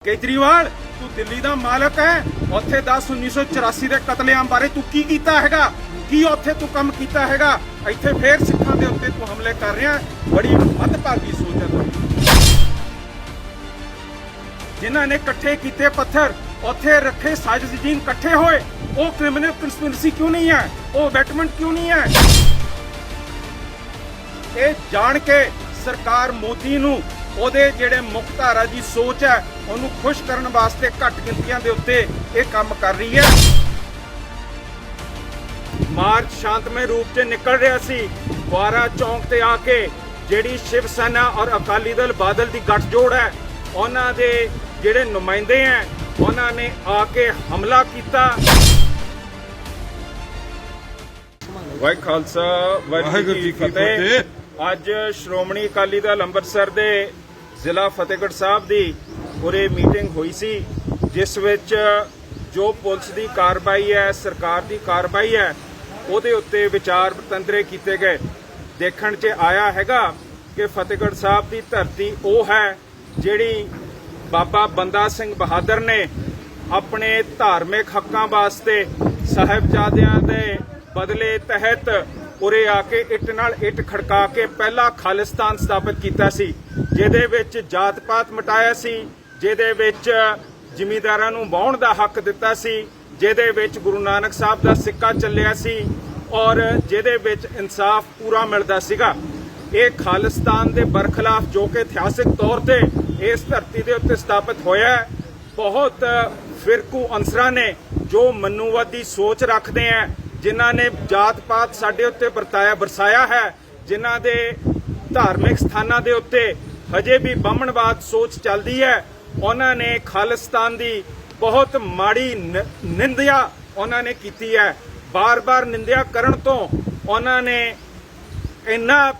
केजरीवाल तू दिल्ली दा मालक है। उत्थे 10/1984 दे कतलेआम बारे तू की कीता हैगा? की उत्थे तू काम कीता हैगा? इत्थे फिर सिखां दे उत्ते तू हमले कर रहा है। बड़ी मंदभागी सोच है तुहाडी। जिन्हां ने इकट्ठे कीते पत्थर उत्थे रखे साजिशदीन इकट्ठे होए, वो क्रिमिनल कंस्पिरेसी क्यों नहीं है? वो अबैटमेंट क्यों नहीं है? ये जान के सरकार मोदी नूं ਉਹਦੇ ਜਿਹੜੇ ਮੁੱਖ ਧਾਰਾ ਦੀ ਸੋਚ ਹੈ ਉਹਨੂੰ ਖੁਸ਼ ਕਰਨ ਵਾਸਤੇ ਘੱਟ ਗਿਣਤੀਆਂ ਦੇ ਉੱਤੇ ਇਹ ਕੰਮ ਕਰ ਰਹੀ ਹੈ। ਮਾਰਚ ਸ਼ਾਂਤਮਈ ਰੂਪ 'ਚ ਨਿਕਲ ਰਿਹਾ ਸੀ। ਫੁਆਰਾ ਚੌਂਕ ਤੇ ਆ ਕੇ ਜਿਹੜੀ ਸ਼ਿਵ ਸੈਨਾ ਔਰ ਅਕਾਲੀ ਦਲ ਬਾਦਲ ਦੀ ਗੱਠਜੋੜ ਹੈ ਉਹਨਾਂ ਦੇ ਜਿਹੜੇ ਨੁਮਾਇੰਦੇ ਹੈ ਉਹਨਾਂ ਨੇ ਆ ਕੇ ਹਮਲਾ ਕੀਤਾ। ਵਾਹਿਗੁਰੂ ਖਾਲਸਾ ਵਾਹਿਗੁਰੂ ਜੀ ਕੀ ਫਤਿਹ। ਅੱਜ ਸ਼੍ਰੋਮਣੀ ਅਕਾਲੀ ਦਲ ਅੰਮ੍ਰਿਤਸਰ ਦੇ ਜ਼ਿਲ੍ਹਾ ਫਤਿਹਗੜ੍ਹ ਸਾਹਿਬ ਦੀ ਉਰੇ ਮੀਟਿੰਗ ਹੋਈ ਸੀ, ਜਿਸ ਵਿੱਚ ਜੋ ਪੁਲਿਸ ਦੀ ਕਾਰਵਾਈ ਹੈ, ਸਰਕਾਰ ਦੀ ਕਾਰਵਾਈ ਹੈ, ਉਹਦੇ ਉੱਤੇ ਵਿਚਾਰ ਵਟਾਂਦਰੇ ਕੀਤੇ ਗਏ। ਦੇਖਣ 'ਚ ਆਇਆ ਹੈਗਾ ਕਿ ਫਤਿਹਗੜ੍ਹ ਸਾਹਿਬ ਦੀ ਧਰਤੀ ਉਹ ਹੈ ਜਿਹੜੀ ਬਾਬਾ ਬੰਦਾ ਸਿੰਘ ਬਹਾਦਰ ਨੇ ਆਪਣੇ ਧਾਰਮਿਕ ਹੱਕਾਂ ਵਾਸਤੇ ਸਾਹਿਬਜ਼ਾਦਿਆਂ ਦੇ ਬਦਲੇ ਤਹਿਤ ਉਰੇ ਆ ਕੇ ਇੱਟ ਨਾਲ ਇੱਟ ਖੜਕਾ ਕੇ ਪਹਿਲਾ ਖਾਲਿਸਤਾਨ ਸਥਾਪਿਤ ਕੀਤਾ ਸੀ, ਜਿਹਦੇ ਵਿੱਚ ਜਾਤ ਪਾਤ ਮਿਟਾਇਆ ਸੀ, ਜਿਹਦੇ ਵਿੱਚ ਜ਼ਿਮੀਂਦਾਰਾਂ ਨੂੰ ਵਾਹੁਣ ਦਾ ਹੱਕ ਦਿੱਤਾ ਸੀ, ਜਿਹਦੇ ਵਿੱਚ ਗੁਰੂ ਨਾਨਕ ਸਾਹਿਬ ਦਾ ਸਿੱਕਾ ਚੱਲਿਆ ਸੀ ਔਰ ਜਿਹਦੇ ਵਿੱਚ ਇਨਸਾਫ ਪੂਰਾ ਮਿਲਦਾ ਸੀਗਾ। ਇਹ ਖਾਲਿਸਤਾਨ ਦੇ ਬਰਖਲਾਫ ਜੋ ਕਿ ਇਤਿਹਾਸਿਕ ਤੌਰ ਤੇ ਇਸ ਧਰਤੀ ਦੇ ਉੱਤੇ ਸਥਾਪਿਤ ਹੋਇਆ ਹੈ, ਬਹੁਤ ਫਿਰਕੂ ਅਨਸਰਾਂ ਨੇ ਜੋ ਮਨੂਵਾਦੀ ਸੋਚ ਰੱਖਦੇ ਹੈ, ਜਿਨ੍ਹਾਂ ਨੇ ਜਾਤ ਪਾਤ ਸਾਡੇ ਉੱਤੇ ਵਰਸਾਇਆ ਹੈ, ਜਿਨ੍ਹਾਂ ਦੇ ਧਾਰਮਿਕ ਸਥਾਨਾਂ ਦੇ ਉੱਤੇ ਹਜੇ ਵੀ ਬ੍ਰਾਹਮਣਵਾਦ ਸੋਚ ਚੱਲਦੀ ਹੈ, ਉਹਨਾਂ ਨੇ ਖਾਲਿਸਤਾਨ ਦੀ ਬਹੁਤ ਮਾੜੀ ਨਿੰਦਿਆ ਉਹਨਾਂ ਨੇ ਕੀਤੀ ਹੈ। ਬਾਰ-ਬਾਰ ਨਿੰਦਿਆ ਕਰਨ ਤੋਂ ਉਹਨਾਂ ਨੇ ਇੰਨਾ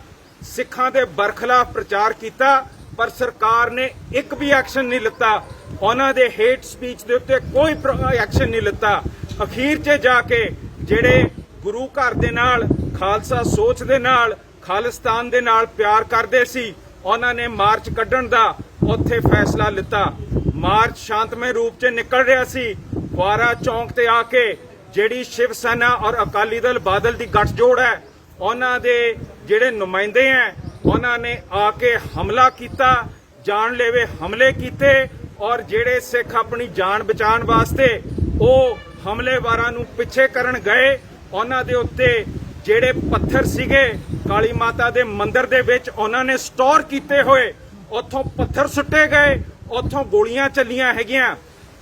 ਸਿੱਖਾਂ ਦੇ ਬਰਖਲਾਫ ਪ੍ਰਚਾਰ ਕੀਤਾ, ਪਰ ਸਰਕਾਰ ਨੇ ਇੱਕ ਵੀ ਐਕਸ਼ਨ ਨਹੀਂ ਲਿੱਤਾ। ਉਹਨਾਂ ਦੇ ਹੇਟ ਸਪੀਚ ਦੇ ਉੱਤੇ ਕੋਈ ਐਕਸ਼ਨ ਨਹੀਂ ਲਿੱਤਾ। ਅਖੀਰ 'ਚ ਜਾ ਕੇ ਜਿਹੜੇ ਗੁਰੂ ਘਰ ਦੇ ਨਾਲ, ਖਾਲਸਾ ਸੋਚ ਦੇ ਨਾਲ, ਖਾਲਿਸਤਾਨ ਦੇ ਨਾਲ ਪਿਆਰ ਕਰਦੇ ਸੀ, ਉਹਨਾਂ ਨੇ ਮਾਰਚ ਕੱਢਣ ਦਾ ਉੱਥੇ ਫੈਸਲਾ ਲਿੱਤਾ। ਮਾਰਚ ਸ਼ਾਂਤਮਈ ਰੂਪ 'ਚ ਨਿਕਲ ਰਿਹਾ ਸੀ। ਫੁਆਰਾ ਚੌਂਕ ਤੇ ਆ ਕੇ ਜਿਹੜੀ ਸ਼ਿਵ ਸੈਨਾ ਔਰ ਅਕਾਲੀ ਦਲ ਬਾਦਲ ਦੀ ਗੱਠਜੋੜ ਹੈ ਉਹਨਾਂ ਦੇ ਜਿਹੜੇ ਨੁਮਾਇੰਦੇ ਹੈ ਉਹਨਾਂ ਨੇ ਆ ਕੇ ਹਮਲਾ ਕੀਤਾ, ਜਾਨਲੇਵੇ ਹਮਲੇ ਕੀਤੇ ਔਰ ਜਿਹੜੇ ਸਿੱਖ ਆਪਣੀ ਜਾਨ ਬਚਾਉਣ ਵਾਸਤੇ ਉਹ ਹਮਲੇਵਾਰਾਂ ਨੂੰ ਪਿੱਛੇ ਕਰਨ ਗਏ, ਉਹਨਾਂ ਦੇ ਉੱਤੇ ਜਿਹੜੇ ਪੱਥਰ ਸੀਗੇ ਕਾਲੀ ਮਾਤਾ ਦੇ ਮੰਦਿਰ ਦੇ ਵਿੱਚ ਉਹਨਾਂ ਨੇ ਸਟੋਰ ਕੀਤੇ ਹੋਏ, ਉੱਥੋਂ ਪੱਥਰ ਸੁੱਟੇ ਗਏ, ਉੱਥੋਂ ਗੋਲੀਆਂ ਚੱਲੀਆਂ ਹੈਗੀਆਂ।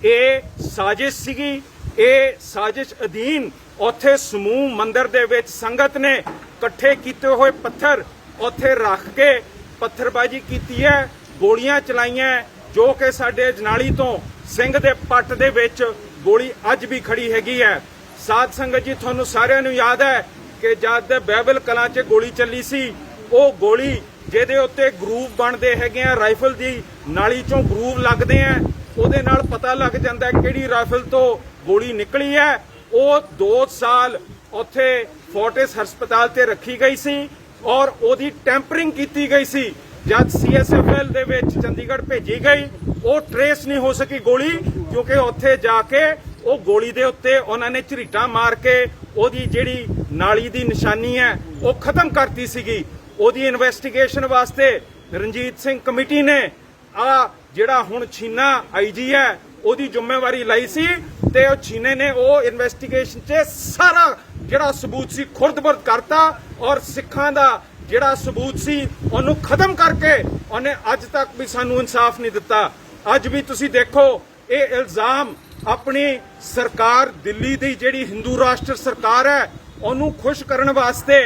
ਇਹ ਸਾਜ਼ਿਸ਼ ਸੀਗੀ। ਇਹ ਸਾਜ਼ਿਸ਼ ਅਧੀਨ ਉੱਥੇ ਸਮੂਹ ਮੰਦਿਰ ਦੇ ਵਿੱਚ ਸੰਗਤ ਨੇ ਇਕੱਠੇ ਕੀਤੇ ਹੋਏ ਪੱਥਰ ਉੱਥੇ ਰੱਖ ਕੇ ਪੱਥਰਬਾਜ਼ੀ ਕੀਤੀ ਹੈ, ਗੋਲੀਆਂ ਚਲਾਈਆਂ, ਜੋ ਕਿ ਸਾਡੇ ਜਨਾਲੀ ਤੋਂ ਸਿੰਘ ਦੇ ਪੱਟ ਦੇ ਵਿੱਚ ਗੋਲੀ ਅੱਜ ਵੀ ਖੜੀ ਹੈਗੀ ਹੈ। ਸਾਧ ਸੰਗਤ ਜੀ, ਤੁਹਾਨੂੰ ਸਾਰਿਆਂ ਨੂੰ ਯਾਦ ਹੈ ਕਿ ਜਦ ਬਾਈਬਲ ਕਲਾਂ 'ਚ ਗੋਲੀ ਚੱਲੀ ਸੀ, ਉਹ ਗੋਲੀ ਜਿਹਦੇ ਉੱਤੇ ਗਰੂਵ ਬਣਦੇ ਹੈਗੇ ਆ, ਰਾਈਫਲ ਦੀ ਨਾਲੀ 'ਚੋਂ ਗਰੂਵ ਲੱਗਦੇ ਆ, ਉਹਦੇ ਨਾਲ ਪਤਾ ਲੱਗ ਜਾਂਦਾ ਕਿਹੜੀ ਰਾਈਫਲ ਤੋਂ ਗੋਲੀ ਨਿਕਲੀ ਹੈ। ਉਹ 2 ਸਾਲ ਉੱਥੇ ਫੋਰਟਿਸ ਹਸਪਤਾਲ ਤੇ ਰੱਖੀ ਗਈ ਸੀ ਔਰ ਉਹਦੀ ਟੈਂਪਰਿੰਗ ਕੀਤੀ ਗਈ ਸੀ। ਜਦ CSFL ਦੇ ਵਿੱਚ ਚੰਡੀਗੜ੍ਹ ਭੇਜੀ ਗਈ, ਉਹ ਟਰੇਸ ਨਹੀਂ ਹੋ ਸਕੀ ਗੋਲੀ, ਕਿਉਂਕਿ ਉੱਥੇ ਜਾ ਕੇ ਉਹ ਗੋਲੀ ਦੇ ਉੱਤੇ ਉਹਨਾਂ ਨੇ ਝਰੀਟਾਂ ਮਾਰ ਕੇ ਉਹਦੀ ਜਿਹੜੀ ਨਾਲੀ ਦੀ ਨਿਸ਼ਾਨੀ ਹੈ ਉਹ ਖਤਮ ਕਰਤੀ ਸੀਗੀ। ਉਹਦੀ ਇਨਵੈਸਟੀਗੇਸ਼ਨ ਵਾਸਤੇ ਰਣਜੀਤ ਸਿੰਘ ਕਮੇਟੀ ਨੇ ਆ ਜਿਹੜਾ ਹੁਣ ਛੀਨਾ IG ਹੈ ਉਹਦੀ ਜ਼ਿੰਮੇਵਾਰੀ ਲਈ ਸੀ, ਤੇ ਉਹ ਛੀਨੇ ਨੇ ਉਹ ਇਨਵੈਸਟੀਗੇਸ਼ਨ 'ਚ ਸਾਰਾ ਜਿਹੜਾ ਸਬੂਤ ਸੀ ਖੁਰਦ-ਬੁਰਦ ਕਰਤਾ ਔਰ ਸਿੱਖਾਂ ਦਾ ਜਿਹੜਾ ਸਬੂਤ ਸੀ ਉਹਨੂੰ ਖਤਮ ਕਰਕੇ ਉਹਨੇ ਅੱਜ ਤੱਕ ਵੀ ਸਾਨੂੰ ਇਨਸਾਫ ਨਹੀਂ ਦਿੱਤਾ। ਅੱਜ ਵੀ ਤੁਸੀਂ ਦੇਖੋ, ਇਹ ਇਲਜ਼ਾਮ ਆਪਣੀ ਸਰਕਾਰ ਦਿੱਲੀ ਦੀ ਜਿਹੜੀ ਹਿੰਦੂ ਰਾਸ਼ਟਰ ਸਰਕਾਰ ਹੈ ਉਹਨੂੰ ਖੁਸ਼ ਕਰਨ ਵਾਸਤੇ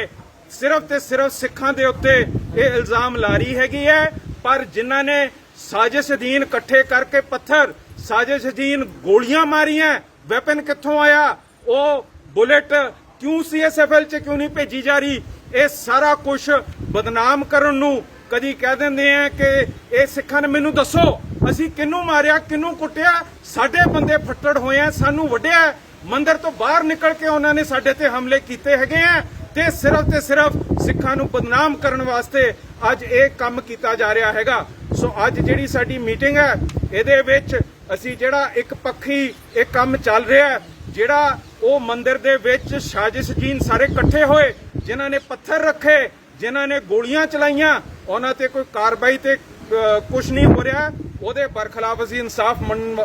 ਸਿਰਫ ਤੇ ਸਿਰਫ ਸਿੱਖਾਂ ਦੇ ਉੱਤੇ ਇਹ ਇਲਜ਼ਾਮ ਲਾ ਰਹੀ ਹੈਗੀ ਹੈ। ਪਰ ਜਿਨ੍ਹਾਂ ਨੇ ਸਾਜ਼ਿਸ਼ ਅਧੀਨ ਇਕੱਠੇ ਕਰਕੇ ਪੱਥਰ, ਸਾਜ਼ਿਸ਼ ਅਧੀਨ ਗੋਲੀਆਂ ਮਾਰੀਆਂ, ਵੈਪਨ ਕਿੱਥੋਂ ਆਇਆ, ਉਹ ਬੁਲੇਟ ਕਿਉਂ CSFL 'ਚ ਕਿਉਂ ਨਹੀਂ ਭੇਜੀ ਜਾ ਰਹੀ, ਇਹ ਸਾਰਾ ਕੁਝ ਬਦਨਾਮ ਕਰਨ ਨੂੰ ਕਦੀ ਕਹਿ ਦਿੰਦੇ ਆ ਕਿ ਇਹ ਸਿੱਖਾਂ ਨੇ ਮੈਨੂੰ ਦੱਸੋ ਅਸੀਂ ਕਿਹਨੂੰ ਮਾਰਿਆ, ਕਿਹਨੂੰ ਕੁੱਟਿਆ, ਸਾਡੇ ਬੰਦੇ ਫੱਟੜ ਹੋਏ ਆ, ਸਾਨੂੰ ਵੱਢਿਆ, ਮੰਦਿਰ ਤੋਂ ਬਾਹਰ ਨਿਕਲ ਕੇ ਉਹਨਾਂ ਨੇ ਸਾਡੇ ਤੇ ਹਮਲੇ ਕੀਤੇ ਹੈਗੇ ਆ। ਤੇ ਸਿਰਫ ਸਿੱਖਾਂ ਨੂੰ ਬਦਨਾਮ ਕਰਨ ਵਾਸਤੇ ਅੱਜ ਇਹ ਕੰਮ ਕੀਤਾ ਜਾ ਰਿਹਾ ਹੈਗਾ। ਸੋ ਅੱਜ ਜਿਹੜੀ ਸਾਡੀ ਮੀਟਿੰਗ ਹੈ ਇਹਦੇ ਵਿੱਚ ਅਸੀਂ ਜਿਹੜਾ ਇੱਕ ਪੱਖੀ ਇਹ ਕੰਮ ਚੱਲ ਰਿਹਾ, ਜਿਹੜਾ ਉਹ ਮੰਦਿਰ ਦੇ ਵਿੱਚ ਸਾਜ਼ਿਸ਼ਜੀਨ ਸਾਰੇ ਇਕੱਠੇ ਹੋਏ, ਜਿਨ੍ਹਾਂ ਨੇ ਪੱਥਰ ਰੱਖੇ, ਜਿਨ੍ਹਾਂ ਨੇ ਗੋਲੀਆਂ ਚਲਾਈਆਂ, ਉਹਨਾਂ ਤੇ ਕੋਈ ਕਾਰਵਾਈ ਤੇ ਕੁਝ ਨਹੀਂ ਹੋ ਰਿਹਾ। ਉਹਦੇ ਬਰਖਲਾਫ ਅਸੀਂ ਇਨਸਾਫ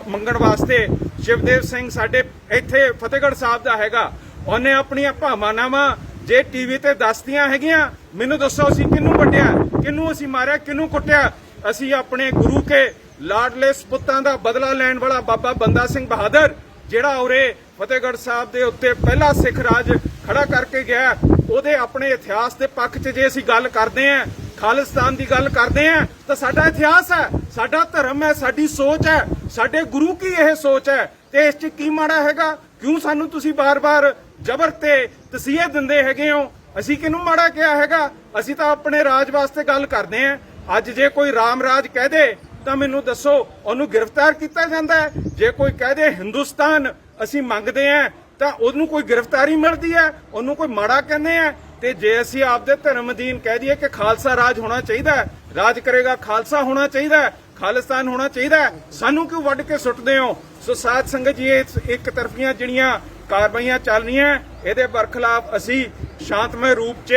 ਮੰਗਣ ਵਾਸਤੇ ਸ਼ਿਵਦੇਵ ਸਿੰਘ ਸਾਡੇ ਇੱਥੇ ਫਤਿਹਗੜ੍ਹ ਸਾਹਿਬ ਦਾ ਹੈਗਾ, ਉਹਨੇ ਆਪਣੀਆਂ ਭਾਵਨਾਵਾਂ ਜੇ ਟੀਵੀ ਤੇ ਦੱਸਦੀਆਂ ਹੈਗੀਆਂ, ਮੈਨੂੰ ਦੱਸੋ ਅਸੀਂ ਕਿਹਨੂੰ ਵੱਢਿਆ, ਕਿਹਨੂੰ ਅਸੀਂ ਮਾਰਿਆ, ਕਿਹਨੂੰ ਕੁੱਟਿਆ? ਅਸੀਂ ਆਪਣੇ ਗੁਰੂ ਕੇ ਲਾਡਲੇ ਸਪੁੱਤਾਂ ਦਾ ਬਦਲਾ ਲੈਣ ਵਾਲਾ ਬਾਬਾ ਬੰਦਾ ਸਿੰਘ ਬਹਾਦਰ, ਜਿਹੜਾ ਉਰੇ ਫਤਿਹਗੜ੍ਹ ਸਾਹਿਬ ਦੇ ਉੱਤੇ ਪਹਿਲਾ ਸਿੱਖ ਰਾਜ ਖੜਾ ਕਰਕੇ ਗਿਆ, ਉਹਦੇ ਆਪਣੇ ਇਤਿਹਾਸ ਦੇ ਪੱਖ 'ਚ ਜੇ ਅਸੀਂ ਗੱਲ ਕਰਦੇ ਆਂ, ਖਾਲਿਸਤਾਨ ਦੀ ਗੱਲ ਕਰਦੇ ਆਂ, ਤਾਂ ਸਾਡਾ ਇਤਿਹਾਸ ਹੈ, ਸਾਡਾ ਧਰਮ ਹੈ, ਸਾਡੀ ਸੋਚ ਹੈ, ਸਾਡੇ ਗੁਰੂ ਕੀ ਇਹ ਸੋਚ ਹੈ, ਤੇ ਇਸ 'ਚ ਕੀ ਮਾੜਾ ਹੈਗਾ? ਕਿਉਂ ਸਾਨੂੰ ਤੁਸੀਂ ਬਾਰ-ਬਾਰ ਜ਼ਬਰ ਤੇ ਤਸੀਹੇ ਦਿੰਦੇ ਹੈਗੇ ਹੋ? ਅਸੀਂ ਕਿਹਨੂੰ ਮਾੜਾ ਕਿਹਾ ਹੈਗਾ? ਅਸੀਂ ਤਾਂ ਆਪਣੇ ਰਾਜ ਵਾਸਤੇ ਗੱਲ ਕਰਦੇ ਆਂ। ਅੱਜ ਜੇ ਕੋਈ ਰਾਮ ਰਾਜ ਕਹਿ ਦੇ ਤਾਂ ਮੈਨੂੰ ਦੱਸੋ ਉਹਨੂੰ ਗ੍ਰਿਫਤਾਰ ਕੀਤਾ ਜਾਂਦਾ ਹੈ? ਜੇ ਕੋਈ ਕਹਿ ਦੇ ਹਿੰਦੁਸਤਾਨ ਅਸੀਂ ਮੰਗਦੇ ਆਂ ਤਾਂ ਉਹਨੂੰ ਕੋਈ ਗ੍ਰਿਫਤਾਰੀ ਮਿਲਦੀ ਹੈ? ਉਹਨੂੰ ਕੋਈ ਮਾੜਾ ਕਹਿੰਦੇ ਆ? ਤੇ ਜੇ ਅਸੀਂ ਆਪਦੇ ਧਰਮ ਅਧੀਨ ਕਹਿ ਦਈਏ ਕਿ ਖਾਲਸਾ ਰਾਜ ਹੋਣਾ ਚਾਹੀਦਾ ਹੈ, ਰਾਜ ਕਰੇਗਾ ਖਾਲਸਾ ਹੋਣਾ ਚਾਹੀਦਾ ਹੈ, ਖਾਲਿਸਤਾਨ ਹੋਣਾ ਚਾਹੀਦਾ ਹੈ, ਸਾਨੂੰ ਕਿਉਂ ਵੱਢ ਕੇ ਸੁੱਟਦੇ ਹੋ? ਸੋ ਸਾਧ ਸੰਗਤ ਜੀ, ਇਹ ਇੱਕ ਤਰਫੀਆਂ ਜਿਹੜੀਆਂ ਕਾਰਵਾਈਆਂ ਚੱਲ ਰਹੀਆਂ, ਇਹਦੇ ਬਰਖਲਾਫ ਅਸੀਂ ਸ਼ਾਂਤਮਈ ਰੂਪ 'ਚ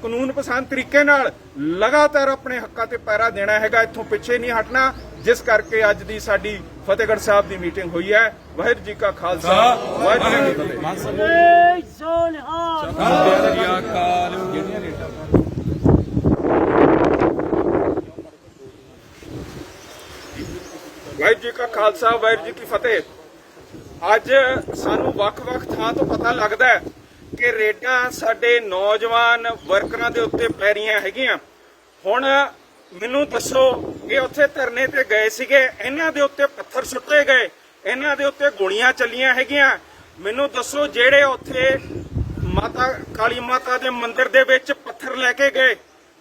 ਕਾਨੂੰਨ ਪਸੰਦ ਤਰੀਕੇ ਨਾਲ ਲਗਾਤਾਰ ਆਪਣੇ ਹੱਕਾਂ ਤੇ ਪਹਿਰਾ ਦੇਣਾ ਹੈਗਾ, ਇੱਥੋਂ ਪਿੱਛੇ ਨਹੀਂ ਹਟਣਾ। ਜਿਸ ਕਰਕੇ ਅੱਜ ਦੀ ਸਾਡੀ ਫਤਿਹਗੜ੍ਹ ਸਾਹਿਬ ਦੀ ਮੀਟਿੰਗ ਹੋਈ ਹੈ। ਵਾਹਿਗੁਰੂ ਜੀ ਕਾ ਖਾਲਸਾ, ਵਾਹਿਗੁਰੂ ਜੀ ਕੀ ਫਤਿਹ। ਵਾਹਿਗੁਰੂ ਜੀ ਕਾ ਖਾਲਸਾ, ਵਾਹਿਗੁਰੂ ਜੀ ਕੀ ਫਤਿਹ। ਅੱਜ ਸਾਨੂੰ ਵੱਖ-ਵੱਖ ਥਾਂ ਤੋਂ ਪਤਾ ਲੱਗਦਾ ਹੈ ਕਿ ਰੇਡਾਂ ਸਾਡੇ ਨੌਜਵਾਨ ਵਰਕਰਾਂ ਦੇ ਉੱਤੇ ਪੈ ਰਹੀਆਂ ਹੈਗੀਆਂ। ਹੁਣ ਮੈਨੂੰ ਦੱਸੋ, ਇਹ ਉੱਥੇ ਧਰਨੇ ਤੇ ਗਏ ਸੀਗੇ, ਇਹਨਾਂ ਦੇ ਉੱਤੇ ਪੱਥਰ ਸੁੱਟੇ ਗਏ, ਇਹਨਾਂ ਦੇ ਉੱਤੇ ਗੋਲੀਆਂ ਚੱਲੀਆਂ ਹੈਗੀਆਂ। ਮੈਨੂੰ ਦੱਸੋ, ਜਿਹੜੇ ਉੱਥੇ ਮਾਤਾ ਕਾਲੀ ਮਾਤਾ ਦੇ ਮੰਦਿਰ ਦੇ ਵਿੱਚ ਪੱਥਰ ਲੈ ਕੇ ਗਏ,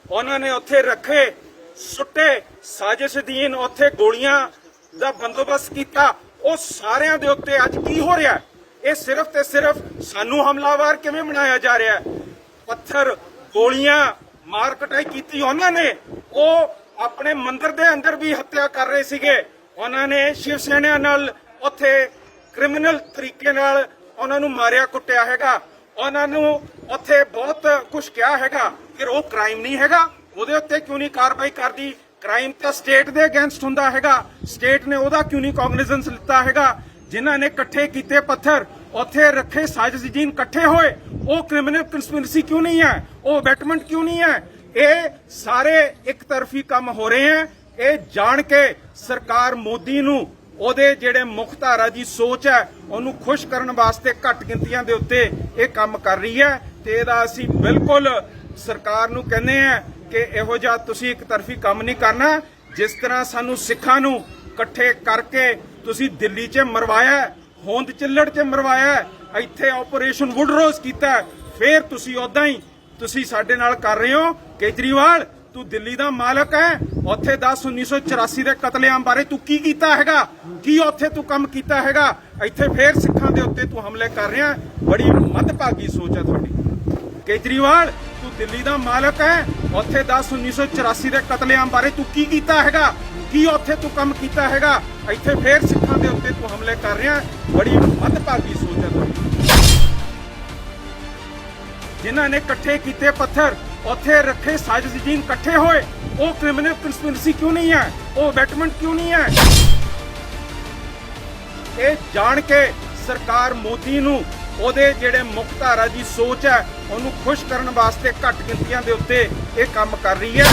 ਉਹਨਾਂ ਨੇ ਉੱਥੇ ਰੱਖੇ, ਸੁੱਟੇ, ਸਾਜ਼ਿਸ਼ਦੀਨ ਉੱਥੇ ਗੋਲੀਆਂ ਦਾ ਬੰਦੋਬਸਤ ਕੀਤਾ, ਉਹ ਸਾਰਿਆਂ ਦੇ ਉੱਤੇ ਅੱਜ ਕੀ ਹੋ ਰਿਹਾ? ਇਹ ਸਿਰਫ ਤੇ ਸਿਰਫ ਸਾਨੂੰ ਹਮਲਾਵਰ ਕਿਵੇਂ ਬਣਾਇਆ ਜਾ ਰਿਹਾ? ਪੱਥਰ, ਗੋਲੀਆਂ, ਮਾਰ ਕਟਾਈ ਕੀਤੀ ਉਹਨਾਂ ਨੇ। ਉਹ ਆਪਣੇ ਮੰਦਿਰ ਦੇ ਅੰਦਰ ਵੀ ਹੱਤਿਆ ਕਰ ਰਹੇ ਸੀਗੇ। ਉਹਨਾਂ ਨੇ ਸ਼ਿਵ ਸੈਨਾ ਨਾਲ ਉੱਥੇ ਕ੍ਰਿਮੀਨਲ ਤਰੀਕੇ ਨਾਲ ਉਹਨਾਂ ਨੂੰ ਮਾਰਿਆ ਕੁੱਟਿਆ ਹੈਗਾ। ਉਹਨਾਂ ਨੂੰ ਉੱਥੇ ਬਹੁਤ ਕੁਝ ਕਿਹਾ ਹੈਗਾ ਕਿ ਉਹ ਕ੍ਰਾਈਮ ਨਹੀਂ ਹੈਗਾ, ਉਹਦੇ ਉੱਤੇ ਕਿਉਂ ਨਹੀਂ ਕਾਰਵਾਈ ਕਰਦੀ? ਕ੍ਰਾਈਮ ਤਾਂ ਸਟੇਟ ਦੇ ਅਗੇਂਸਟ ਹੁੰਦਾ ਹੈਗਾ, ਸਟੇਟ ਨੇ ਉਹਦਾ ਕਿਉਂ ਨਹੀਂ ਕੌਗਨੀਜ਼ੈਂਸ ਲਿੱਤਾ ਹੈਗਾ? ਜਿਨ੍ਹਾਂ ਨੇ ਇਕੱਠੇ ਕੀਤੇ ਪੱਥਰ, ਉੱਥੇ ਰੱਖੇ ਸਾਜ਼ਿਸ਼ਜੀਨ ਇਕੱਠੇ ਹੋਏ, ਉਹ ਕ੍ਰਿਮੀਨਲ ਕੰਸਪੀਰੇਸੀ ਕਿਉਂ ਨਹੀਂ ਹੈ? ਉਹ ਅਬੈਟਮੈਂਟ ਕਿਉਂ ਨਹੀਂ ਹੈ? ਇਹ ਸਾਰੇ ਇੱਕ ਤਰਫੀ ਕੰਮ ਹੋ ਰਹੇ ਹੈ। ਇਹ ਜਾਣ ਕੇ ਸਰਕਾਰ ਮੋਦੀ ਨੂੰ ਉਹਦੇ ਜਿਹੜੇ ਮੁੱਖ ਧਾਰਾ ਦੀ ਸੋਚ ਹੈ ਉਹਨੂੰ ਖੁਸ਼ ਕਰਨ ਵਾਸਤੇ ਘੱਟ ਗਿਣਤੀਆਂ ਦੇ ਉੱਤੇ ਇਹ ਕੰਮ ਕਰ ਰਹੀ ਹੈ। ਤੇ ਇਹਦਾ ਅਸੀਂ ਬਿਲਕੁਲ ਸਰਕਾਰ ਨੂੰ ਕਹਿੰਦੇ ਆ ਕਿ ਇਹੋ ਜਿਹਾ ਤੁਸੀਂ ਇੱਕ ਤਰਫੀ ਕੰਮ ਨਹੀਂ ਕਰਨਾ। ਜਿਸ ਤਰ੍ਹਾਂ ਸਾਨੂੰ ਸਿੱਖਾਂ ਨੂੰ ਇਕੱਠੇ ਕਰਕੇ ਤੁਸੀਂ ਦਿੱਲੀ 'ਚ ਮਰਵਾਇਆ, ਹੋਂਦ ਚਿੱਲੜ 'ਚ ਮਰਵਾਇਆ, ਇੱਥੇ ਆਪਰੇਸ਼ਨ ਵੁੱਡਰੋਜ਼ ਕੀਤਾ, ਫੇਰ ਤੁਸੀਂ ਉਦਾਂ ਹੀ ਤੁਸੀਂ ਸਾਡੇ ਨਾਲ ਕਰ ਰਹੇ ਹੋ। ਕੇਜਰੀਵਾਲ, ਤੂੰ ਦਿੱਲੀ ਦਾ ਮਾਲਕ ਹੈ, ਉੱਥੇ 1984 ਦੇ ਕਤਲੇਆਮ ਬਾਰੇ ਤੂੰ ਕੀ ਕੀਤਾ ਹੈਗਾ? ਕੀ ਉੱਥੇ ਤੂੰ ਕੰਮ ਕੀਤਾ ਹੈਗਾ? ਇੱਥੇ ਫੇਰ ਸਿੱਖਾਂ ਦੇ ਉੱਤੇ ਤੂੰ ਹਮਲੇ ਕਰ ਰਿਹਾ। ਬੜੀ ਮੰਦਭਾਗੀ ਸੋਚ ਹੈ ਤੁਹਾਡੀ। ਕੇਜਰੀਵਾਲ, ਤੂੰ ਦਿੱਲੀ ਦਾ ਮਾਲਕ ਹੈ, ਉੱਥੇ 1984 ਦੇ ਕਤਲੇਆਮ ਬਾਰੇ ਤੂੰ ਕੀ ਕੀਤਾ ਹੈਗਾ? ਕੀ ਉੱਥੇ ਤੂੰ ਕੰਮ ਕੀਤਾ ਹੈਗਾ? ਇੱਥੇ ਫੇਰ ਸਿੱਖਾਂ ਦੇ ਉੱਤੇ ਤੂੰ ਹਮਲੇ ਕਰ ਰਿਹਾ। ਬੜੀ ਮੰਦਭਾਗੀ ਸੋਚ ਹੈ ਤੁਹਾਡੀ। ਜਿਨ੍ਹਾਂ ਨੇ ਇਕੱਠੇ ਕੀਤੇ ਪੱਥਰ, ਉੱਥੇ ਰੱਖੇ ਸਾਜ਼ਿਸ਼ਜੀਨ ਇਕੱਠੇ ਹੋਏ, ਉਹ ਕ੍ਰਿਮੀਨਲ ਕੰਸਪੀਰੇਸੀ ਕਿਉਂ ਨਹੀਂ ਹੈ? ਉਹ ਅਬੈਟਮੈਂਟ ਕਿਉਂ ਨਹੀਂ ਹੈ? ਇਹ ਜਾਣ ਕੇ ਸਰਕਾਰ ਮੋਦੀ ਨੂੰ ਉਹਦੇ ਜਿਹੜੇ ਮੁੱਖ ਧਾਰਾ ਦੀ ਸੋਚ ਹੈ ਉਹਨੂੰ ਖੁਸ਼ ਕਰਨ ਵਾਸਤੇ ਘੱਟ ਗਿਣਤੀਆਂ ਦੇ ਉੱਤੇ ਇਹ ਕੰਮ ਕਰ ਰਹੀ ਹੈ।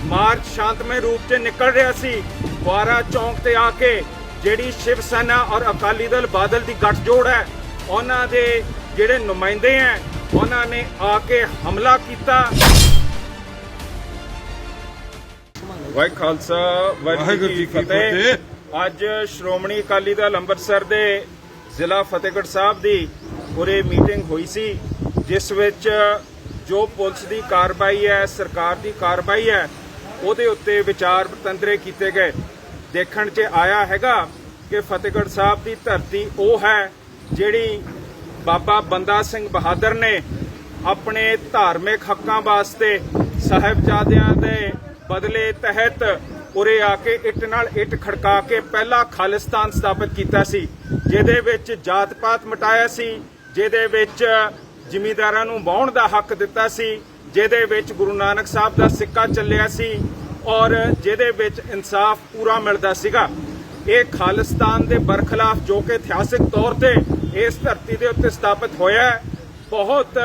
ਮਾਰਚ ਸ਼ਾਂਤਮਈ ਰੂਪ 'ਚ ਨਿਕਲ ਰਿਹਾ ਸੀ। ਫੁਆਰਾ ਚੌਂਕ ਤੇ ਆ ਕੇ ਜਿਹੜੀ ਸ਼ਿਵ ਸੈਨਾ ਔਰ ਅਕਾਲੀ ਦਲ ਬਾਦਲ ਦੀ ਗੱਠਜੋੜ ਹੈ, ਉਹਨਾਂ ਦੇ ਜਿਹੜੇ ਨੁਮਾਇੰਦੇ ਹੈ, ਉਹਨਾਂ ਨੇ ਆ ਕੇ ਹਮਲਾ ਕੀਤਾ। ਵਾਹਿਗੁਰੂ ਖਾਲਸਾ, ਵਾਹਿਗੁਰੂ ਜੀ ਕੀ ਫਤਿਹ। ਅੱਜ ਸ਼੍ਰੋਮਣੀ ਅਕਾਲੀ ਦਲ ਅੰਮ੍ਰਿਤਸਰ ਦੇ ਜ਼ਿਲ੍ਹਾ ਫਤਿਹਗੜ੍ਹ ਸਾਹਿਬ ਦੀ ਉਰੇ ਮੀਟਿੰਗ ਹੋਈ ਸੀ, ਜਿਸ ਵਿੱਚ ਜੋ ਪੁਲਿਸ ਦੀ ਕਾਰਵਾਈ ਹੈ, ਸਰਕਾਰ ਦੀ ਕਾਰਵਾਈ ਹੈ, ਉਹਦੇ ਉੱਤੇ ਵਿਚਾਰ ਵਟਾਂਦਰੇ ਕੀਤੇ ਗਏ। ਦੇਖਣ 'ਚ ਆਇਆ ਹੈਗਾ ਕਿ ਫਤਿਹਗੜ੍ਹ ਸਾਹਿਬ ਦੀ ਧਰਤੀ ਉਹ ਹੈ ਜਿਹੜੀ ਬਾਬਾ ਬੰਦਾ ਸਿੰਘ ਬਹਾਦਰ ਨੇ ਆਪਣੇ ਧਾਰਮਿਕ ਹੱਕਾਂ ਵਾਸਤੇ ਸਾਹਿਬਜ਼ਾਦਿਆਂ ਦੇ ਬਦਲੇ ਤਹਿਤ ਉਰੇ ਆ ਕੇ ਇੱਟ ਨਾਲ ਇੱਟ ਖੜਕਾ ਕੇ ਪਹਿਲਾ ਖਾਲਿਸਤਾਨ ਸਥਾਪਿਤ ਕੀਤਾ ਸੀ, ਜਿਹਦੇ ਵਿੱਚ ਜਾਤ ਪਾਤ ਮਿਟਾਇਆ ਸੀ, ਜਿਹਦੇ ਵਿੱਚ ਜ਼ਿਮੀਂਦਾਰਾਂ ਨੂੰ ਵਾਹੁਣ ਦਾ ਹੱਕ ਦਿੱਤਾ ਸੀ, ਜਿਹਦੇ ਵਿੱਚ ਗੁਰੂ ਨਾਨਕ ਸਾਹਿਬ ਦਾ ਸਿੱਕਾ ਚੱਲਿਆ ਸੀ ਔਰ ਜਿਹਦੇ ਵਿੱਚ ਇਨਸਾਫ ਪੂਰਾ ਮਿਲਦਾ ਸੀਗਾ। ਇਹ ਖਾਲਿਸਤਾਨ ਦੇ ਬਰਖਲਾਫ ਜੋ ਕਿ ਇਤਿਹਾਸਿਕ ਤੌਰ ਤੇ ਇਸ ਧਰਤੀ ਦੇ ਉੱਤੇ ਸਥਾਪਿਤ ਹੋਇਆ ਹੈ, ਬਹੁਤ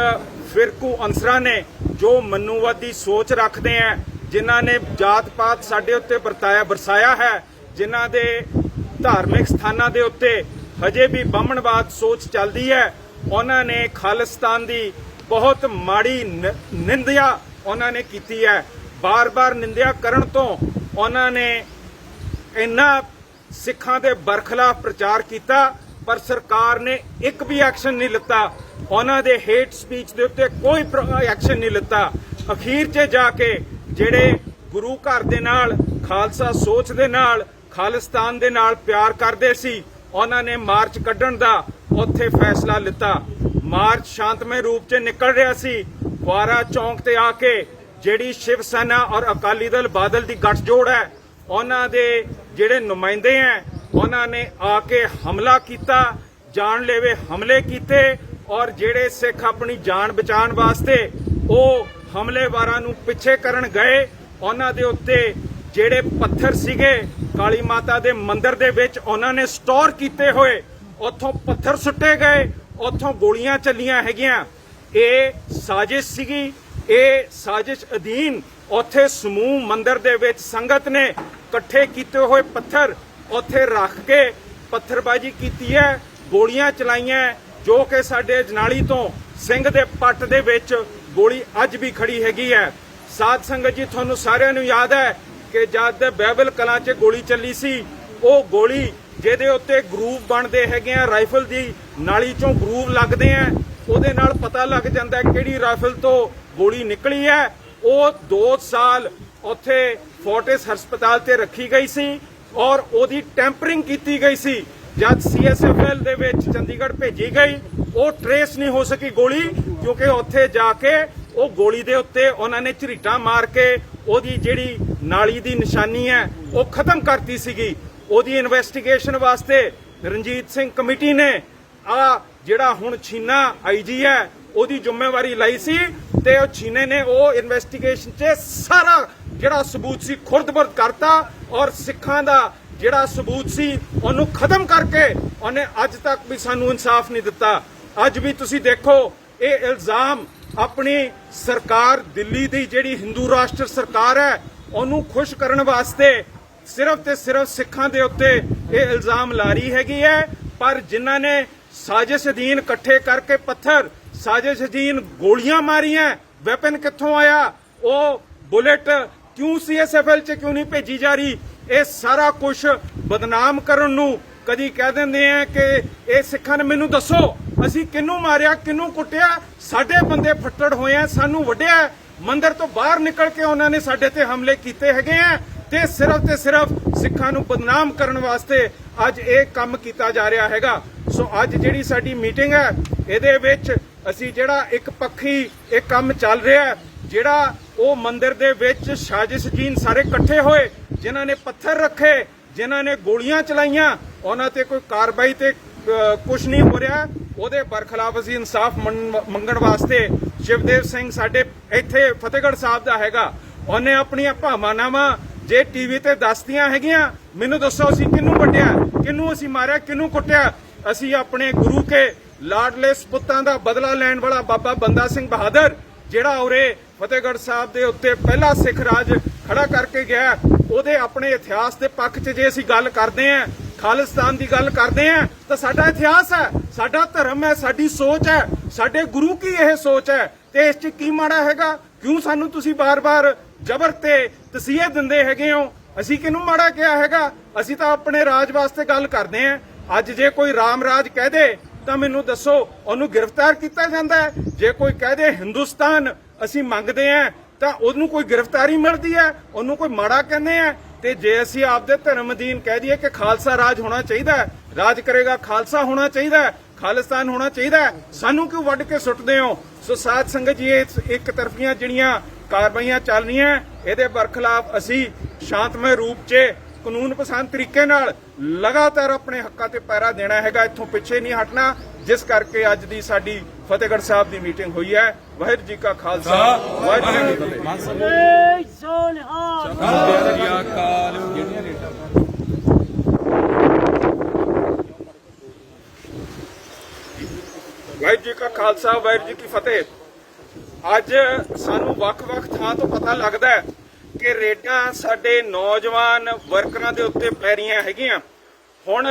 ਫਿਰਕੂ ਅਨਸਰਾਂ ਨੇ ਜੋ ਮਨੂਵਾਦੀ ਸੋਚ ਰੱਖਦੇ ਆ, ਜਿਨ੍ਹਾਂ ਨੇ ਜਾਤ ਪਾਤ ਸਾਡੇ ਉੱਤੇ ਬਰਸਾਇਆ ਹੈ, ਜਿਨ੍ਹਾਂ ਦੇ ਧਾਰਮਿਕ ਸਥਾਨਾਂ ਦੇ ਉੱਤੇ ਹਜੇ ਵੀ ਬਾਹਮਣਵਾਦ ਸੋਚ ਚੱਲਦੀ ਹੈ, ਉਹਨਾਂ ਨੇ ਖਾਲਿਸਤਾਨ ਦੀ ਬਹੁਤ ਮਾੜੀ ਨਿੰਦਿਆ ਉਹਨਾਂ ਨੇ ਕੀਤੀ ਹੈ। ਬਾਰ-ਬਾਰ ਨਿੰਦਿਆ ਕਰਨ ਤੋਂ ਉਹਨਾਂ ਨੇ ਇੰਨਾ ਸਿੱਖਾਂ ਦੇ ਬਰਖਲਾਫ ਪ੍ਰਚਾਰ ਕੀਤਾ, ਪਰ ਸਰਕਾਰ ਨੇ ਇੱਕ ਵੀ ਐਕਸ਼ਨ ਨਹੀਂ ਲਿੱਤਾ। ਉਹਨਾਂ ਦੇ ਹੇਟ ਸਪੀਚ ਦੇ ਉੱਤੇ ਕੋਈ ਐਕਸ਼ਨ ਨਹੀਂ ਲਿੱਤਾ। ਅਖੀਰ 'ਚ ਜਾ ਕੇ ਜਿਹੜੇ ਗੁਰੂ ਘਰ ਦੇ ਨਾਲ, ਖਾਲਸਾ ਸੋਚ ਦੇ ਨਾਲ, ਖਾਲਿਸਤਾਨ ਦੇ ਨਾਲ ਪਿਆਰ ਕਰਦੇ ਸੀ, ਉਹਨਾਂ ਨੇ ਮਾਰਚ ਕੱਢਣ ਦਾ ਉੱਥੇ ਫੈਸਲਾ ਲਿੱਤਾ। ਮਾਰਚ ਸ਼ਾਂਤਮਈ ਰੂਪ 'ਚ ਨਿਕਲ ਰਿਹਾ ਸੀ। ਫੁਆਰਾ ਚੌਂਕ ਤੇ ਆ ਕੇ ਜਿਹੜੀ ਸ਼ਿਵ ਸੈਨਾ ਔਰ ਅਕਾਲੀ ਦਲ ਬਾਦਲ ਦੀ ਗੱਠਜੋੜ ਹੈ, ਉਹਨਾਂ ਦੇ ਜਿਹੜੇ ਨੁਮਾਇੰਦੇ ਹੈ, ਉਹਨਾਂ ਨੇ ਆ ਕੇ ਹਮਲਾ ਕੀਤਾ, ਜਾਨਲੇਵੇ ਹਮਲੇ ਕੀਤੇ ਔਰ ਜਿਹੜੇ ਸਿੱਖ ਆਪਣੀ ਜਾਨ ਬਚਾਉਣ ਵਾਸਤੇ ਉਹ ਹਮਲੇਵਾਰਾਂ ਨੂੰ ਪਿੱਛੇ ਕਰਨ ਗਏ, ਉਹਨਾਂ ਦੇ ਉੱਤੇ ਜਿਹੜੇ ਪੱਥਰ ਸੀਗੇ ਕਾਲੀ ਮਾਤਾ ਦੇ ਮੰਦਿਰ ਦੇ ਵਿੱਚ ਉਹਨਾਂ ਨੇ ਸਟੋਰ ਕੀਤੇ ਹੋਏ, ਉੱਥੋਂ ਪੱਥਰ ਸੁੱਟੇ ਗਏ, ਉੱਥੋਂ ਗੋਲੀਆਂ ਚੱਲੀਆਂ ਹੈਗੀਆਂ। ਇਹ ਸਾਜ਼ਿਸ਼ ਸੀਗੀ। ਇਹ ਸਾਜ਼ਿਸ਼ ਅਧੀਨ ਉੱਥੇ ਸਮੂਹ ਮੰਦਿਰ ਦੇ ਵਿੱਚ ਸੰਗਤ ਨੇ ਇਕੱਠੇ ਕੀਤੇ ਹੋਏ ਪੱਥਰ ਉੱਥੇ ਰੱਖ ਕੇ ਪੱਥਰਬਾਜ਼ੀ ਕੀਤੀ ਹੈ, ਗੋਲੀਆਂ ਚਲਾਈਆਂ, ਜੋ ਕਿ ਸਾਡੇ ਅਜਨਾਲੀ ਤੋਂ ਸਿੰਘ ਦੇ ਪੱਟ ਦੇ ਵਿੱਚ ਗੋਲੀ ਅੱਜ ਵੀ ਖੜੀ ਹੈਗੀ ਹੈ। ਸਾਧ ਸੰਗਤ ਜੀ, ਤੁਹਾਨੂੰ ਸਾਰਿਆਂ ਨੂੰ ਯਾਦ ਹੈ ਕਿ ਜਦ ਬਾਈਬਲ ਕਲਾਂ 'ਚ ਗੋਲੀ ਚੱਲੀ ਸੀ, ਉਹ ਗੋਲੀ ਜਿਹਦੇ ਉੱਤੇ ਗਰੂਵ ਬਣਦੇ ਹੈਗੇ ਆ, ਰਾਈਫਲ ਦੀ ਨਾਲੀ 'ਚੋਂ ਗਰੂਵ ਲੱਗਦੇ ਆ, ਉਹਦੇ ਨਾਲ ਪਤਾ ਲੱਗ ਜਾਂਦਾ ਕਿਹੜੀ ਰਾਈਫਲ ਤੋਂ ਗੋਲੀ ਨਿਕਲੀ ਹੈ। ਉਹ 2 ਸਾਲ ਉੱਥੇ ਫੋਰਟਿਸ ਹਸਪਤਾਲ ਤੇ ਰੱਖੀ ਗਈ ਸੀ ਔਰ ਉਹਦੀ ਟੈਂਪਰਿੰਗ ਕੀਤੀ ਗਈ ਸੀ। ਜਦ CSFL ਦੇ ਵਿੱਚ ਚੰਡੀਗੜ੍ਹ ਭੇਜੀ ਗਈ, ਉਹ ਟਰੇਸ ਨਹੀਂ ਹੋ ਸਕੀ ਗੋਲੀ, ਕਿਉਂਕਿ ਉੱਥੇ ਜਾ ਕੇ ਉਹ ਗੋਲੀ ਦੇ ਉੱਤੇ ਉਹਨਾਂ ਨੇ ਝਰੀਟਾਂ ਮਾਰ ਕੇ ਉਹਦੀ ਜਿਹੜੀ ਨਾਲੀ ਦੀ ਨਿਸ਼ਾਨੀ ਹੈ ਉਹ ਖਤਮ ਕਰਤੀ ਸੀਗੀ। ਉਹਦੀ ਇਨਵੈਸਟੀਗੇਸ਼ਨ ਵਾਸਤੇ ਰਣਜੀਤ ਸਿੰਘ ਕਮੇਟੀ ਨੇ ਜਿਹੜਾ ਹੁਣ ਛੀਨਾ IG ਹੈ ਉਹਦੀ ਜ਼ਿੰਮੇਵਾਰੀ ਲਈ ਸੀ, ਤੇ ਉਹ ਛੀਨੇ ਨੇ ਉਹ ਇਨਵੈਸਟੀਗੇਸ਼ਨ 'ਚ ਸਾਰਾ ਜਿਹੜਾ ਸਬੂਤ ਸੀ ਖੁਰਦ-ਬੁਰਦ ਕਰਤਾ ਔਰ ਸਿੱਖਾਂ ਦਾ ਜਿਹੜਾ ਸਬੂਤ ਸੀ ਉਹਨੂੰ ਖਤਮ ਕਰਕੇ ਉਹਨੇ ਅੱਜ ਤੱਕ ਵੀ ਸਾਨੂੰ ਇਨਸਾਫ ਨਹੀਂ ਦਿੱਤਾ। ਅੱਜ ਵੀ ਤੁਸੀਂ ਦੇਖੋ, ਇਹ ਇਲਜ਼ਾਮ ਆਪਣੀ ਸਰਕਾਰ ਦਿੱਲੀ ਦੀ ਜਿਹੜੀ ਹਿੰਦੂ ਰਾਸ਼ਟਰ ਸਰਕਾਰ ਹੈ ਉਹਨੂੰ ਖੁਸ਼ ਕਰਨ ਵਾਸਤੇ ਸਿਰਫ ਤੇ ਸਿਰਫ ਸਿੱਖਾਂ ਦੇ ਉੱਤੇ ਇਹ ਇਲਜ਼ਾਮ ਲਾ ਰਹੀ ਹੈਗੀ ਹੈ। ਪਰ ਜਿਨ੍ਹਾਂ ਨੇ ਸਾਜ਼ਿਸ਼ ਅਧੀਨ ਇਕੱਠੇ ਕਰਕੇ ਪੱਥਰ, ਸਾਜ਼ਿਸ਼ ਅਧੀਨ ਗੋਲੀਆਂ ਮਾਰੀਆਂ, ਵੈਪਨ ਕਿੱਥੋਂ ਆਇਆ, ਉਹ ਬੁਲੇਟ ਕਿਉਂ CSFL 'ਚ ਕਿਉਂ ਨਹੀਂ ਭੇਜੀ ਜਾ ਰਹੀ, ਇਹ ਸਾਰਾ ਕੁਝ ਬਦਨਾਮ ਕਰਨ ਨੂੰ ਕਦੀ ਕਹਿ ਦਿੰਦੇ ਆ ਕਿ ਇਹ ਸਿੱਖਾਂ ਨੇ, ਮੈਨੂੰ ਦੱਸੋ ਅਸੀਂ ਕਿਹਨੂੰ ਮਾਰਿਆ, ਕਿਹਨੂੰ ਕੁੱਟਿਆ, ਸਾਡੇ ਬੰਦੇ ਫੱਟੜ ਹੋਏ ਆ, ਸਾਨੂੰ ਵੱਢਿਆ, ਮੰਦਿਰ ਤੋਂ ਬਾਹਰ ਨਿਕਲ ਕੇ ਉਹਨਾਂ ਨੇ ਸਾਡੇ ਤੇ ਹਮਲੇ ਕੀਤੇ ਹੈਗੇ ਆ, ਤੇ ਸਿਰਫ ਸਿੱਖਾਂ ਨੂੰ ਬਦਨਾਮ ਕਰਨ ਵਾਸਤੇ ਅੱਜ ਇਹ ਕੰਮ ਕੀਤਾ ਜਾ ਰਿਹਾ ਹੈਗਾ। ਸੋ ਅੱਜ ਜਿਹੜੀ ਸਾਡੀ ਮੀਟਿੰਗ ਹੈ, ਇਹਦੇ ਵਿੱਚ ਅਸੀਂ ਜਿਹੜਾ ਇੱਕ ਪੱਖੀ ਇਹ ਕੰਮ ਚੱਲ ਰਿਹਾ, ਜਿਹੜਾ ਉਹ ਮੰਦਿਰ ਦੇ ਵਿੱਚ ਸਾਜ਼ਿਸ਼ ਜੀਨ ਸਾਰੇ ਇਕੱਠੇ ਹੋਏ, ਜਿਨ੍ਹਾਂ ਨੇ ਪੱਥਰ ਰੱਖੇ, ਜਿਨ੍ਹਾਂ ਨੇ ਗੋਲੀਆਂ ਚਲਾਈਆਂ, ਉਹਨਾਂ ਤੇ ਕੋਈ ਕਾਰਵਾਈ ਤੇ ਕੁਝ ਨਹੀਂ ਹੋ ਰਿਹਾ। ਉਹਦੇ ਬਰਖਲਾਫ ਅਸੀਂ ਇਨਸਾਫ ਮੰਗਣ ਵਾਸਤੇ, ਸ਼ਿਵਦੇਵ ਸਿੰਘ ਸਾਡੇ ਇੱਥੇ ਫਤਿਹਗੜ੍ਹ ਸਾਹਿਬ ਦਾ ਹੈਗਾ, ਉਹਨੇ ਆਪਣੀਆਂ ਭਾਵਨਾਵਾਂ ਜੇ TV ਤੇ ਦੱਸਦੀਆਂ ਹੈਗੀਆਂ, ਮੈਨੂੰ ਦੱਸੋ ਅਸੀਂ ਕਿਹਨੂੰ ਵੱਢਿਆ, ਕਿਹਨੂੰ ਅਸੀਂ ਮਾਰਿਆ, ਕਿਹਨੂੰ ਕੁੱਟਿਆ। ਅਸੀਂ ਆਪਣੇ ਗੁਰੂ ਕੇ ਲਾਡਲੇ ਸਪੁੱਤਾਂ ਦਾ ਬਦਲਾ ਲੈਣ ਵਾਲਾ ਬਾਬਾ ਬੰਦਾ ਸਿੰਘ ਬਹਾਦਰ, ਜਿਹੜਾ ਉਰੇ ਫਤਿਹਗੜ੍ਹ ਸਾਹਿਬ ਦੇ ਉੱਤੇ ਪਹਿਲਾ ਸਿੱਖ ਰਾਜ ਖੜਾ ਕਰਕੇ ਗਿਆ, ਉਹਦੇ ਆਪਣੇ ਇਤਿਹਾਸ ਦੇ ਪੱਖ 'ਚ ਜੇ ਅਸੀਂ ਗੱਲ ਕਰਦੇ ਆਂ, ਖਾਲਿਸਤਾਨ ਦੀ ਗੱਲ ਕਰਦੇ ਆਂ, ਤਾਂ ਸਾਡਾ ਇਤਿਹਾਸ ਹੈ, ਸਾਡਾ ਧਰਮ ਹੈ, ਸਾਡੀ ਸੋਚ ਹੈ, ਸਾਡੇ ਗੁਰੂ ਕੀ ਇਹ ਸੋਚ ਹੈ, ਤੇ ਇਸ 'ਚ ਕੀ ਮਾੜਾ ਹੈਗਾ। ਕਿਉਂ ਸਾਨੂੰ ਤੁਸੀਂ ਬਾਰ-ਬਾਰ ਜ਼ਬਰ ਤੇ ਤਸੀਹੇ ਦਿੰਦੇ ਹੈਗੇ ਹੋ? ਅਸੀਂ ਕਿਹਨੂੰ ਮਾੜਾ ਕਿਹਾ ਹੈਗਾ? ਅਸੀਂ ਤਾਂ ਆਪਣੇ ਰਾਜ ਵਾਸਤੇ ਗੱਲ ਕਰਦੇ ਆਂ। ਅੱਜ ਜੇ ਕੋਈ ਰਾਮ ਰਾਜ ਕਹਿ ਦੇ ਤਾਂ ਮੈਨੂੰ ਦੱਸੋ, ਉਹਨੂੰ ਗ੍ਰਿਫਤਾਰ ਕੀਤਾ ਜਾਂਦਾ ਹੈ? ਜੇ ਕੋਈ ਕਹਿ ਦੇ ਹਿੰਦੁਸਤਾਨ ਅਸੀਂ ਮੰਗਦੇ ਆਂ ਤਾਂ ਉਹਨੂੰ ਕੋਈ ਗ੍ਰਿਫਤਾਰੀ ਮਿਲਦੀ ਹੈ, ਉਹਨੂੰ ਕੋਈ ਮਾੜਾ ਕਹਿੰਦੇ ਆ। ਤੇ ਜੇ ਅਸੀਂ ਆਪਦੇ ਧਰਮ ਅਧੀਨ ਕਹਿ ਦਈਏ ਕਿ ਖਾਲਸਾ ਰਾਜ ਹੋਣਾ ਚਾਹੀਦਾ ਹੈ, ਰਾਜ ਕਰੇਗਾ ਖਾਲਸਾ ਹੋਣਾ ਚਾਹੀਦਾ ਹੈ, ਖਾਲਿਸਤਾਨ ਹੋਣਾ ਚਾਹੀਦਾ ਹੈ। ਸਾਨੂੰ ਕਿਉਂ ਵੱਢ ਕੇ ਸੁੱਟਦੇ ਹੋ? ਸੋ ਸਾਧ ਸੰਗਤ ਜੀ, ਇਹ ਇੱਕ ਤਰਫੀਆਂ ਜਿਹੜੀਆਂ ਕਾਰਵਾਈਆਂ ਚੱਲ ਰਹੀਆਂ ਇਹਦੇ ਬਰਖਲਾਫ ਅਸੀਂ ਸ਼ਾਂਤਮਈ ਰੂਪ 'ਚ ਕਾਨੂੰਨ ਪਸੰਦ ਤਰੀਕੇ ਨਾਲ ਲਗਾਤਾਰ ਆਪਣੇ ਹੱਕਾਂ ਤੇ ਪਹਿਰਾ ਦੇਣਾ ਹੈਗਾ। ਇੱਥੋਂ ਪਿੱਛੇ ਨਹੀਂ ਹਟਣਾ, ਜਿਸ ਕਰਕੇ ਅੱਜ ਦੀ ਸਾਡੀ ਫਤਿਹਗੜ੍ਹ ਸਾਹਿਬ ਦੀ ਮੀਟਿੰਗ ਹੋਈ ਹੈ। ਵਾਹਿਗੁਰੂ ਜੀ ਕਾ ਖਾਲਸਾ, ਵਾਹਿਗੁਰੂ ਜੀ ਕੀ ਫਤਿਹ। ਵਾਹਿਗੁਰੂ ਜੀ ਕਾ ਖਾਲਸਾ, ਵਾਹਿਗੁਰੂ ਜੀ ਕੀ ਫਤਿਹ। ਅੱਜ ਸਾਨੂੰ ਵੱਖ-ਵੱਖ ਥਾਂ ਤੋਂ ਪਤਾ ਲੱਗਦਾ ਹੈ ਕਿ ਰੇਡਾਂ ਸਾਡੇ ਨੌਜਵਾਨ ਵਰਕਰਾਂ ਦੇ ਉੱਤੇ ਪੈ ਰਹੀਆਂ ਹੈਗੀਆਂ। ਹੁਣ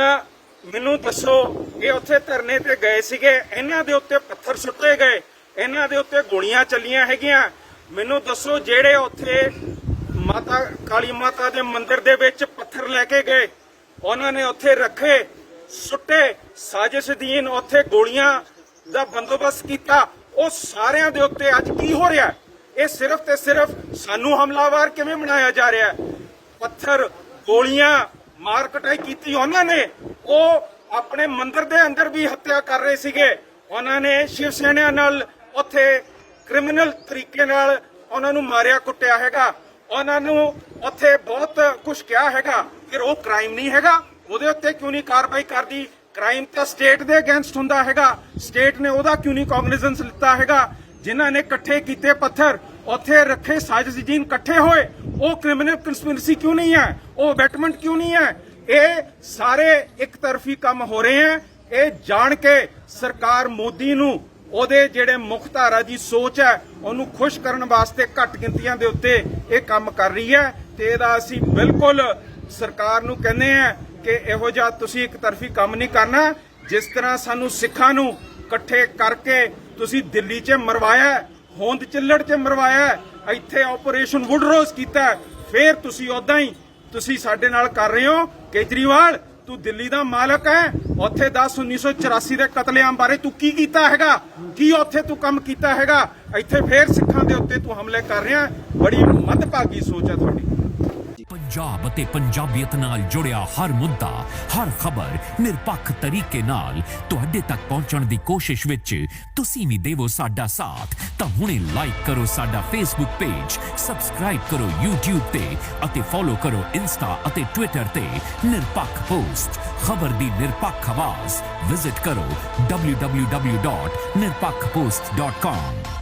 ਮੈਨੂੰ ਦੱਸੋ, ਇਹ ਉੱਥੇ ਧਰਨੇ ਤੇ ਗਏ ਸੀਗੇ, ਇਹਨਾਂ ਦੇ ਉੱਤੇ ਪੱਥਰ ਸੁੱਟੇ ਗਏ, ਇਹਨਾਂ ਦੇ ਉੱਤੇ ਗੋਲੀਆਂ ਚੱਲੀਆਂ ਹੈਗੀਆਂ। ਮੈਨੂੰ ਦੱਸੋ, ਜਿਹੜੇ ਉੱਥੇ ਮਾਤਾ ਕਾਲੀ ਮਾਤਾ ਦੇ ਮੰਦਿਰ ਦੇ ਵਿੱਚ ਪੱਥਰ ਲੈ ਕੇ ਗਏ, ਉਹਨਾਂ ਨੇ ਉੱਥੇ ਰੱਖੇ, ਸੁੱਟੇ, ਸਾਜ਼ਿਸ਼ਦੀਨ ਉੱਥੇ ਗੋਲੀਆਂ ਦਾ ਬੰਦੋਬਸਤ ਕੀਤਾ, ਉਹ ਸਾਰਿਆਂ ਦੇ ਉੱਤੇ ਅੱਜ ਕੀ ਹੋ ਰਿਹਾ? ਇਹ ਸਿਰਫ ਤੇ ਸਿਰਫ ਸਾਨੂੰ ਹਮਲਾਵਰ ਕਿਵੇਂ ਬਣਾਇਆ ਜਾ ਰਿਹਾ ਹੈ? ਪੱਥਰ, ਗੋਲੀਆਂ, ਮਾਰ ਕਟਾਈ ਕੀਤੀ ਉਹਨਾਂ ਨੇ। ਉਹ ਆਪਣੇ ਮੰਦਿਰ ਦੇ ਅੰਦਰ ਵੀ ਹੱਤਿਆ ਕਰ ਰਹੇ ਸੀਗੇ। ਉਹਨਾਂ ਨੇ ਸ਼ਿਵ ਸੈਨਾ ਨਾਲ ਉੱਥੇ ਕ੍ਰਿਮੀਨਲ ਤਰੀਕੇ ਨਾਲ ਉਹਨਾਂ ਨੂੰ ਮਾਰਿਆ ਕੁੱਟਿਆ ਹੈਗਾ। ਉਹਨਾਂ ਨੂੰ ਉੱਥੇ ਬਹੁਤ ਕੁਝ ਕਿਹਾ ਹੈਗਾ ਕਿ ਉਹ ਕ੍ਰਾਈਮ ਨਹੀਂ ਹੈਗਾ, ਉਹਦੇ ਉੱਤੇ ਕਿਉਂ ਨਹੀਂ ਕਾਰਵਾਈ ਕਰਦੀ? ਕ੍ਰਾਈਮ ਤਾਂ ਸਟੇਟ ਦੇ ਅਗੇਂਸਟ ਹੁੰਦਾ ਹੈਗਾ, ਸਟੇਟ ਨੇ ਉਹਦਾ ਕਿਉਂ ਨਹੀਂ ਕੌਗਨੀਜ਼ੈਂਸ ਲਿੱਤਾ ਹੈਗਾ? ਜਿਨ੍ਹਾਂ ਨੇ ਇਕੱਠੇ ਕੀਤੇ ਪੱਥਰ, ਉੱਥੇ ਰੱਖੇ ਸਾਜ਼ਿਸ਼ਦੀਨ ਇਕੱਠੇ ਹੋਏ, ਉਹ ਕ੍ਰਿਮੀਨਲ ਕੰਸਪੀਰੇਸੀ ਕਿਉਂ ਨਹੀਂ ਹੈ? ਉਹ ਅਬੈਟਮੈਂਟ ਕਿਉਂ ਨਹੀਂ ਹੈ? ਇਹ ਸਾਰੇ ਇੱਕ ਤਰਫੀ ਕੰਮ ਹੋ ਰਹੇ ਹੈ। ਇਹ ਜਾਣ ਕੇ ਸਰਕਾਰ ਮੋਦੀ ਨੂੰ ਉਹਦੇ ਜਿਹੜੇ ਮੁੱਖ ਧਾਰਾ ਦੀ ਸੋਚ ਹੈ ਉਹਨੂੰ ਖੁਸ਼ ਕਰਨ ਵਾਸਤੇ ਘੱਟ ਗਿਣਤੀਆਂ ਦੇ ਉੱਤੇ ਇਹ ਕੰਮ ਕਰ ਰਹੀ ਹੈ। ਤੇ ਇਹਦਾ ਅਸੀਂ ਬਿਲਕੁਲ ਸਰਕਾਰ ਨੂੰ ਕਹਿੰਦੇ ਆ ਕਿ ਇਹੋ ਜਿਹਾ ਤੁਸੀਂ ਇੱਕ ਤਰਫੀ ਕੰਮ ਨਹੀਂ ਕਰਨਾ। ਜਿਸ ਤਰ੍ਹਾਂ ਸਾਨੂੰ ਸਿੱਖਾਂ ਨੂੰ ਇਕੱਠੇ ਕਰਕੇ ਤੁਸੀਂ ਦਿੱਲੀ 'ਚ ਮਰਵਾਇਆ, ਹੋਂਦ ਚਿੱਲੜ 'ਚ ਮਰਵਾਇਆ, ਇੱਥੇ ਆਪਰੇਸ਼ਨ ਵੁੱਡਰੋਜ਼ ਕੀਤਾ, ਫੇਰ ਤੁਸੀਂ ਉਦਾਂ ਹੀ ਤੁਸੀਂ ਸਾਡੇ ਨਾਲ ਕਰ ਰਹੇ ਹੋ। ਕੇਜਰੀਵਾਲ, ਤੂੰ ਦਿੱਲੀ ਦਾ ਮਾਲਕ ਹੈ, ਉੱਥੇ 1984 ਦੇ ਕਤਲੇਆਮ ਬਾਰੇ ਤੂੰ ਕੀ ਕੀਤਾ ਹੈਗਾ? ਕੀ ਉੱਥੇ ਤੂੰ ਕੰਮ ਕੀਤਾ ਹੈਗਾ? ਇੱਥੇ ਫੇਰ ਸਿੱਖਾਂ ਦੇ ਉੱਤੇ ਤੂੰ ਹਮਲੇ ਕਰ ਰਿਹਾ। ਬੜੀ ਮੰਦਭਾਗੀ ਸੋਚ ਹੈ ਤੁਹਾਡੀ। पंजाब ते पंजाबियत नाल जुड़िया हर मुद्दा, हर खबर निरपक्ष तरीके नाल तुहाडे तक पहुंचण दी कोशिश विच तुसीं भी देवो साडा साथ। तां हुणे लाइक करो साडा फेसबुक पेज, सबसक्राइब करो यूट्यूब ते अते फॉलो करो इंस्टा अते ट्विटर ते निरपक्ष पोस्ट। खबर दी निरपक्ष आवाज़ विजिट करो www.nirpakhpost.com।